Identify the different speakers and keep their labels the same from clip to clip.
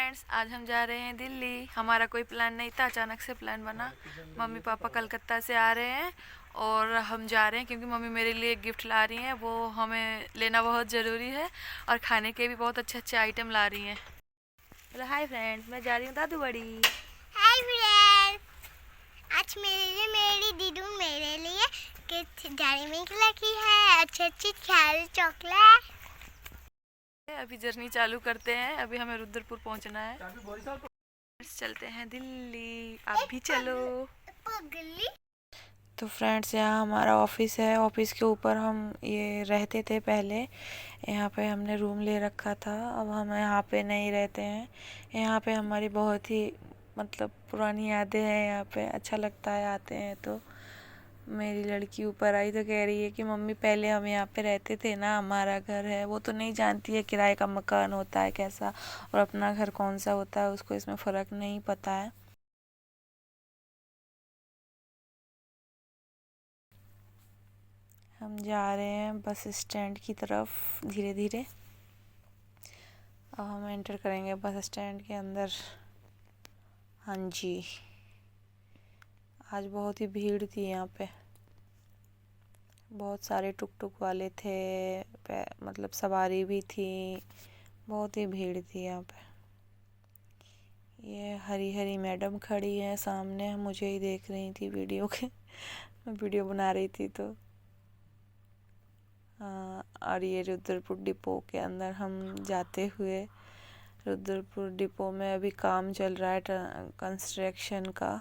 Speaker 1: Friends, आज हम जा रहे हैं दिल्ली। हमारा कोई प्लान नहीं था, अचानक से प्लान बना। मम्मी पापा कलकत्ता से आ रहे हैं और हम जा रहे हैं क्योंकि मम्मी मेरे लिए एक गिफ्ट ला रही हैं। वो हमें लेना बहुत ज़रूरी है और खाने के भी बहुत अच्छे अच्छे आइटम ला रही हैं। हेलो हाय फ्रेंड्स, मैं जा रही हूँ दादू बड़ी।
Speaker 2: हाय फ्रेंड्स, आज मेरे लिए मेरी दीदू मेरे लिए डेयरी मिल्क रखी है, अच्छी अच्छी ख्याल चॉकलेट।
Speaker 1: अभी जर्नी चालू करते हैं। अभी हमें रुद्रपुर पहुँचना है। चलते हैं दिल्ली, आप भी चलो।
Speaker 2: पगली।
Speaker 1: तो फ्रेंड्स, यहाँ हमारा ऑफिस है। ऑफिस के ऊपर हम ये रहते थे पहले। यहाँ पे हमने रूम ले रखा था। अब हम यहाँ पे नहीं रहते हैं। यहाँ पे हमारी बहुत ही मतलब पुरानी यादें हैं। यहाँ पे अच्छा लगता है, आते हैं तो। मेरी लड़की ऊपर आई तो कह रही है कि मम्मी पहले हम यहाँ पे रहते थे ना, हमारा घर है। वो तो नहीं जानती है किराए का मकान होता है कैसा और अपना घर कौन सा होता है, उसको इसमें फ़र्क नहीं पता है। हम जा रहे हैं बस स्टैंड की तरफ धीरे धीरे। अब हम एंटर करेंगे बस स्टैंड के अंदर। हाँ जी, आज बहुत ही भीड़ थी यहाँ पे। बहुत सारे टुक टुक वाले थे, मतलब सवारी भी थी। बहुत ही भीड़ थी यहाँ पे। ये हरी हरी मैडम खड़ी है सामने, मुझे ही देख रही थी वीडियो के। मैं वीडियो बना रही थी तो। हाँ, और ये रुद्रपुर डिपो के अंदर हम जाते हुए। रुद्रपुर डिपो में अभी काम चल रहा है कंस्ट्रक्शन का।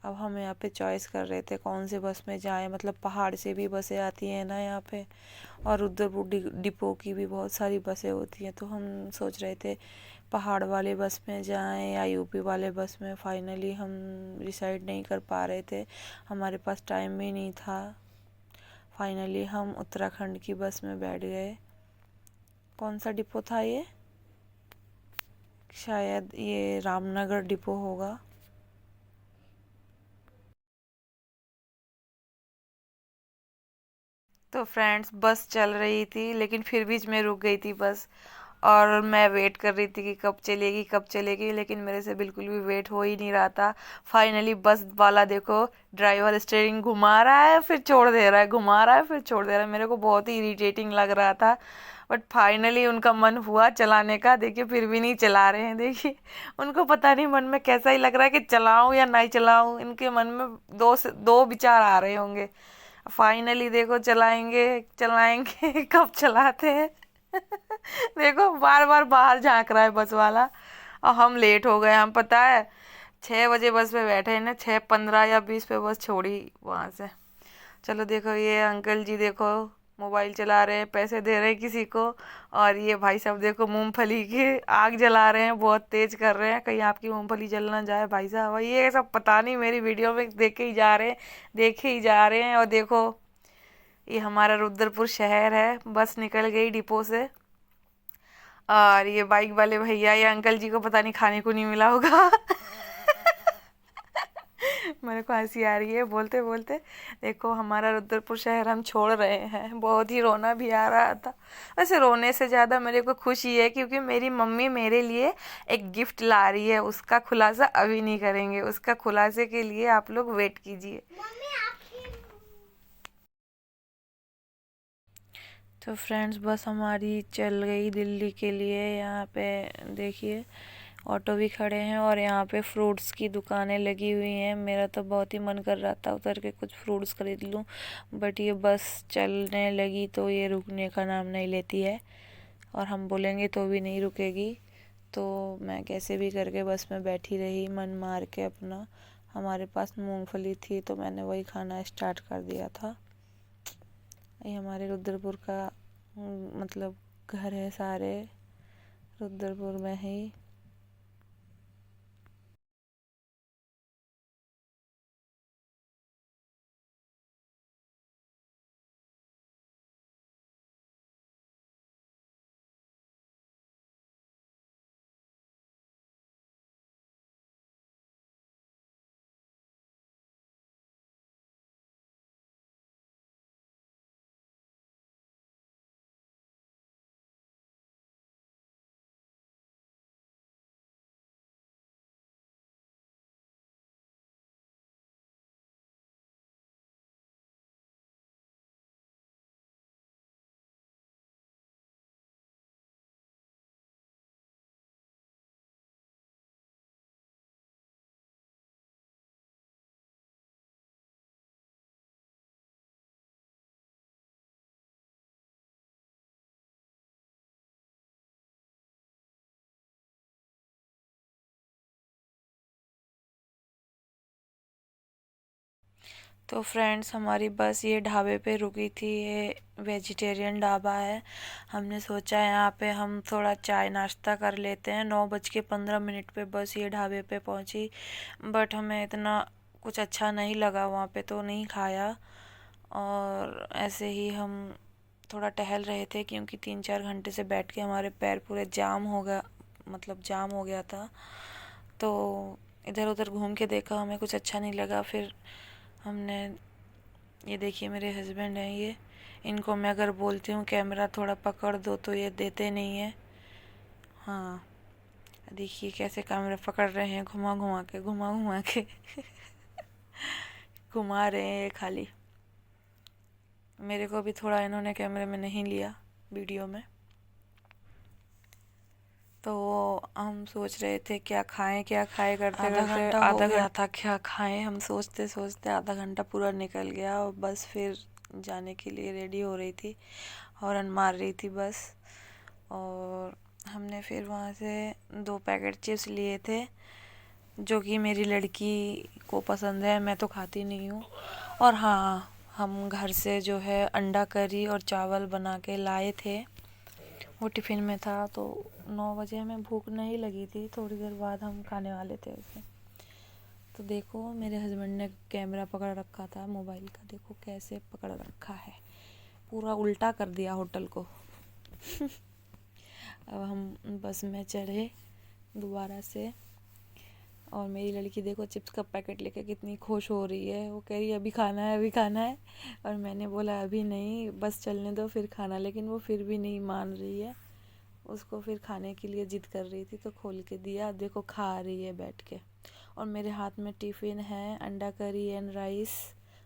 Speaker 1: अब हम यहाँ पे चॉइस कर रहे थे कौन से बस में जाएं। मतलब पहाड़ से भी बसें आती हैं ना यहाँ पे, और रुद्रपुर डिपो की भी बहुत सारी बसें होती हैं। तो हम सोच रहे थे पहाड़ वाले बस में जाएं या यूपी वाले बस में। फाइनली हम डिसाइड नहीं कर पा रहे थे, हमारे पास टाइम भी नहीं था। फाइनली हम उत्तराखंड की बस में बैठ गए। कौन सा डिपो था ये? शायद ये रामनगर डिपो होगा। तो फ्रेंड्स, बस चल रही थी लेकिन फिर बीच में रुक गई थी बस। और मैं वेट कर रही थी कि कब चलेगी कब चलेगी, लेकिन मेरे से बिल्कुल भी वेट हो ही नहीं रहा था। फाइनली बस वाला देखो, ड्राइवर स्टीयरिंग घुमा रहा है फिर छोड़ दे रहा है, घुमा रहा है फिर छोड़ दे रहा है। मेरे को बहुत ही इरिटेटिंग लग रहा था। बट फाइनली उनका मन हुआ चलाने का। देखिए फिर भी नहीं चला रहे हैं। देखिए उनको पता नहीं मन में कैसा ही लग रहा है कि चलाऊं या नहीं चलाऊं। इनके मन में दो विचार आ रहे होंगे। फाइनली देखो चलाएंगे चलाएंगे कब चलाते हैं। देखो बार बार बाहर झांक रहा है बस वाला। और हम लेट हो गए। हम पता है 6 बजे बस पे बैठे हैं ना, 6:15 या 20 पे बस छोड़ी वहाँ से। चलो देखो ये अंकल जी देखो मोबाइल चला रहे हैं, पैसे दे रहे हैं किसी को। और ये भाई साहब देखो मूंगफली की आग जला रहे हैं, बहुत तेज कर रहे हैं, कहीं आपकी मूंगफली जल ना जाए भाई साहब। ये सब पता नहीं, मेरी वीडियो में देखे ही जा रहे हैं, देखे ही जा रहे हैं। और देखो ये हमारा रुद्रपुर शहर है। बस निकल गई डिपो से। और ये बाइक वाले भैया या अंकल जी को पता नहीं खाने को नहीं मिला होगा। मेरे को हंसी आ रही है बोलते बोलते। देखो हमारा रुद्रपुर शहर हम छोड़ रहे हैं। बहुत ही रोना भी आ रहा था। वैसे रोने से ज़्यादा मेरे को खुशी है क्योंकि मेरी मम्मी मेरे लिए एक गिफ्ट ला रही है। उसका खुलासा अभी नहीं करेंगे, उसका खुलासे के लिए आप लोग वेट कीजिए। तो फ्रेंड्स, बस हमारी चल गई दिल्ली के लिए। यहाँ पे देखिए ऑटो भी खड़े हैं और यहाँ पे फ्रूट्स की दुकानें लगी हुई हैं। मेरा तो बहुत ही मन कर रहा था उतर के कुछ फ्रूट्स खरीद लूँ, बट ये बस चलने लगी तो ये रुकने का नाम नहीं लेती है। और हम बोलेंगे तो भी नहीं रुकेगी। तो मैं कैसे भी करके बस में बैठी रही मन मार के अपना। हमारे पास मूंगफली थी तो मैंने वही खाना स्टार्ट कर दिया था। ये हमारे रुद्रपुर का मतलब घर है सारे रुद्रपुर में ही। तो फ्रेंड्स, हमारी बस ये ढाबे पे रुकी थी। ये वेजिटेरियन ढाबा है। हमने सोचा यहाँ पे हम थोड़ा चाय नाश्ता कर लेते हैं। 9:15 पे बस ये ढाबे पे पहुँची, बट हमें इतना कुछ अच्छा नहीं लगा वहाँ पे, तो नहीं खाया। और ऐसे ही हम थोड़ा टहल रहे थे, क्योंकि 3-4 घंटे से बैठ के हमारे पैर पूरे जाम हो गया, मतलब जाम हो गया था। तो इधर उधर घूम के देखा, हमें कुछ अच्छा नहीं लगा। फिर हमने, ये देखिए मेरे हस्बैंड हैं ये, इनको मैं अगर बोलती हूँ कैमरा थोड़ा पकड़ दो तो ये देते नहीं है। हाँ, देखिए कैसे कैमरा पकड़ रहे हैं, घुमा घुमा के घुमा रहे हैं ये खाली। मेरे को भी थोड़ा इन्होंने कैमरे में नहीं लिया, वीडियो में। तो हम सोच रहे थे क्या खाएं करते करते आधा घंटा था, क्या खाएं हम सोचते सोचते आधा घंटा पूरा निकल गया। और बस फिर जाने के लिए रेडी हो रही थी, हॉर्न मार रही थी बस। और हमने फिर वहाँ से 2 पैकेट चिप्स लिए थे, जो कि मेरी लड़की को पसंद है, मैं तो खाती नहीं हूँ। और हाँ, हम घर से जो है अंडा करी और चावल बना के लाए थे, वो टिफ़िन में था। तो 9 बजे हमें भूख नहीं लगी थी, थोड़ी देर बाद हम खाने वाले थे उसे। तो देखो मेरे हस्बैंड ने कैमरा पकड़ रखा था मोबाइल का, देखो कैसे पकड़ रखा है, पूरा उल्टा कर दिया होटल को। अब हम बस में चढ़े दोबारा से, और मेरी लड़की देखो चिप्स का पैकेट लेके कितनी खुश हो रही है। वो कह रही है अभी खाना है, अभी खाना है। और मैंने बोला अभी नहीं, बस चलने दो फिर खाना, लेकिन वो फिर भी नहीं मान रही है। उसको फिर खाने के लिए जिद कर रही थी, तो खोल के दिया, देखो खा रही है बैठ के। और मेरे हाथ में टिफ़िन है, अंडा करी एंड राइस,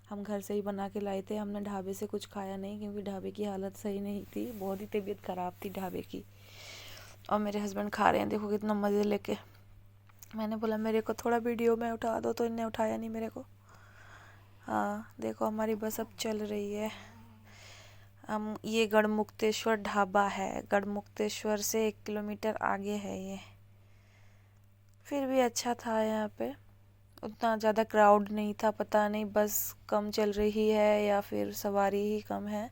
Speaker 1: हम घर से ही बना के लाए थे। हमने ढाबे से कुछ खाया नहीं, क्योंकि ढाबे की हालत सही नहीं थी, बहुत ही तबीयत ख़राब थी ढाबे की। और मेरे हस्बैंड खा रहे हैं, देखो कितना मज़े लेके। मैंने बोला मेरे को थोड़ा वीडियो में उठा दो, तो इनने उठाया नहीं मेरे को। हाँ देखो हमारी बस अब चल रही है। हम, ये गढ़मुक्तेश्वर ढाबा है, गढ़मुक्तेश्वर से 1 किलोमीटर आगे है ये। फिर भी अच्छा था यहाँ पे, उतना ज़्यादा क्राउड नहीं था। पता नहीं बस कम चल रही है या फिर सवारी ही कम है,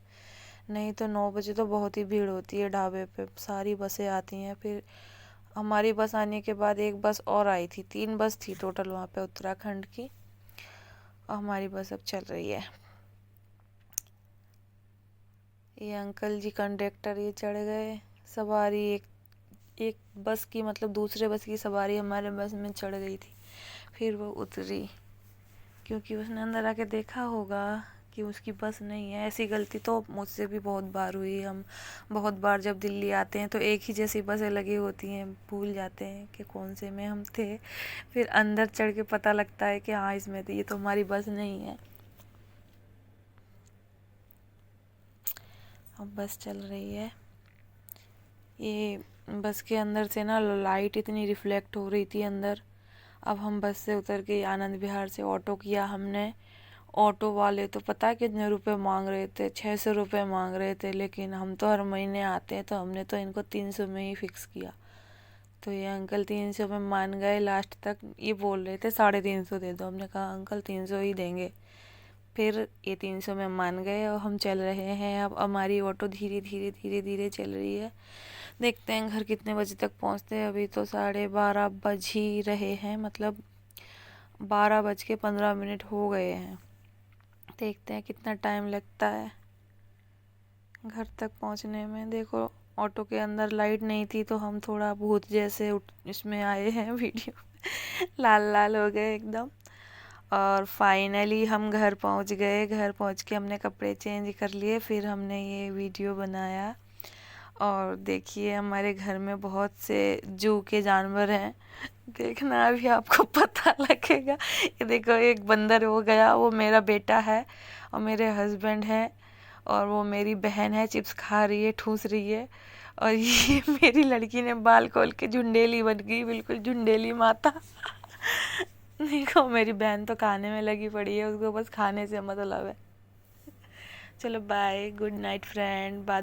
Speaker 1: नहीं तो 9 बजे तो बहुत ही भीड़ होती है ढाबे पे, सारी बसें आती हैं। फिर हमारी बस आने के बाद एक बस और आई थी, 3 बस थी टोटल वहाँ पे उत्तराखंड की। और हमारी बस अब चल रही है। ये अंकल जी कंडक्टर ये चढ़ गए, सवारी एक बस की, मतलब दूसरे बस की सवारी हमारे बस में चढ़ गई थी। फिर वो उतरी, क्योंकि उसने अंदर आके देखा होगा कि उसकी बस नहीं है। ऐसी गलती तो मुझसे भी बहुत बार हुई। हम बहुत बार जब दिल्ली आते हैं तो एक ही जैसी बसें लगी होती हैं, भूल जाते हैं कि कौन से में हम थे। फिर अंदर चढ़ के पता लगता है कि हाँ इसमें थे, ये तो हमारी बस नहीं है। अब बस चल रही है। ये बस के अंदर से ना लाइट इतनी रिफ्लेक्ट हो रही थी अंदर। अब हम बस से उतर के आनंद विहार से ऑटो किया हमने। ऑटो वाले तो पता है कितने रुपए मांग रहे थे, 600 रुपये मांग रहे थे। लेकिन हम तो हर महीने आते हैं, तो हमने तो इनको 300 में ही फिक्स किया। तो ये अंकल 300 में मान गए लास्ट तक। ये बोल रहे थे 350 दे दो, हमने कहा अंकल 300 ही देंगे। फिर ये 300 में मान गए और हम चल रहे हैं। अब हमारी ऑटो धीरे धीरे चल रही है। देखते हैं घर कितने बजे तक पहुंचते हैं। अभी तो 12:30 बज ही रहे हैं, मतलब 12:15 हो गए हैं। देखते हैं कितना टाइम लगता है घर तक पहुंचने में। देखो ऑटो के अंदर लाइट नहीं थी, तो हम थोड़ा भूत जैसे इसमें आए हैं वीडियो लाल लाल हो गए एकदम। और फाइनली हम घर पहुंच गए। घर पहुंच के हमने कपड़े चेंज कर लिए, फिर हमने ये वीडियो बनाया। और देखिए हमारे घर में बहुत से जू के जानवर हैं, देखना अभी आपको पता लगेगा। ये देखो एक बंदर हो गया, वो मेरा बेटा है। और मेरे हस्बैंड है, और वो मेरी बहन है, चिप्स खा रही है, ठूस रही है। और ये मेरी लड़की ने बाल खोल के झुंडेली बन गई, बिल्कुल झुंडेली माता। देखो मेरी बहन तो खाने में लगी पड़ी है, उसको बस खाने से मतलब है। चलो बाय, गुड नाइट फ्रेंड, बाद में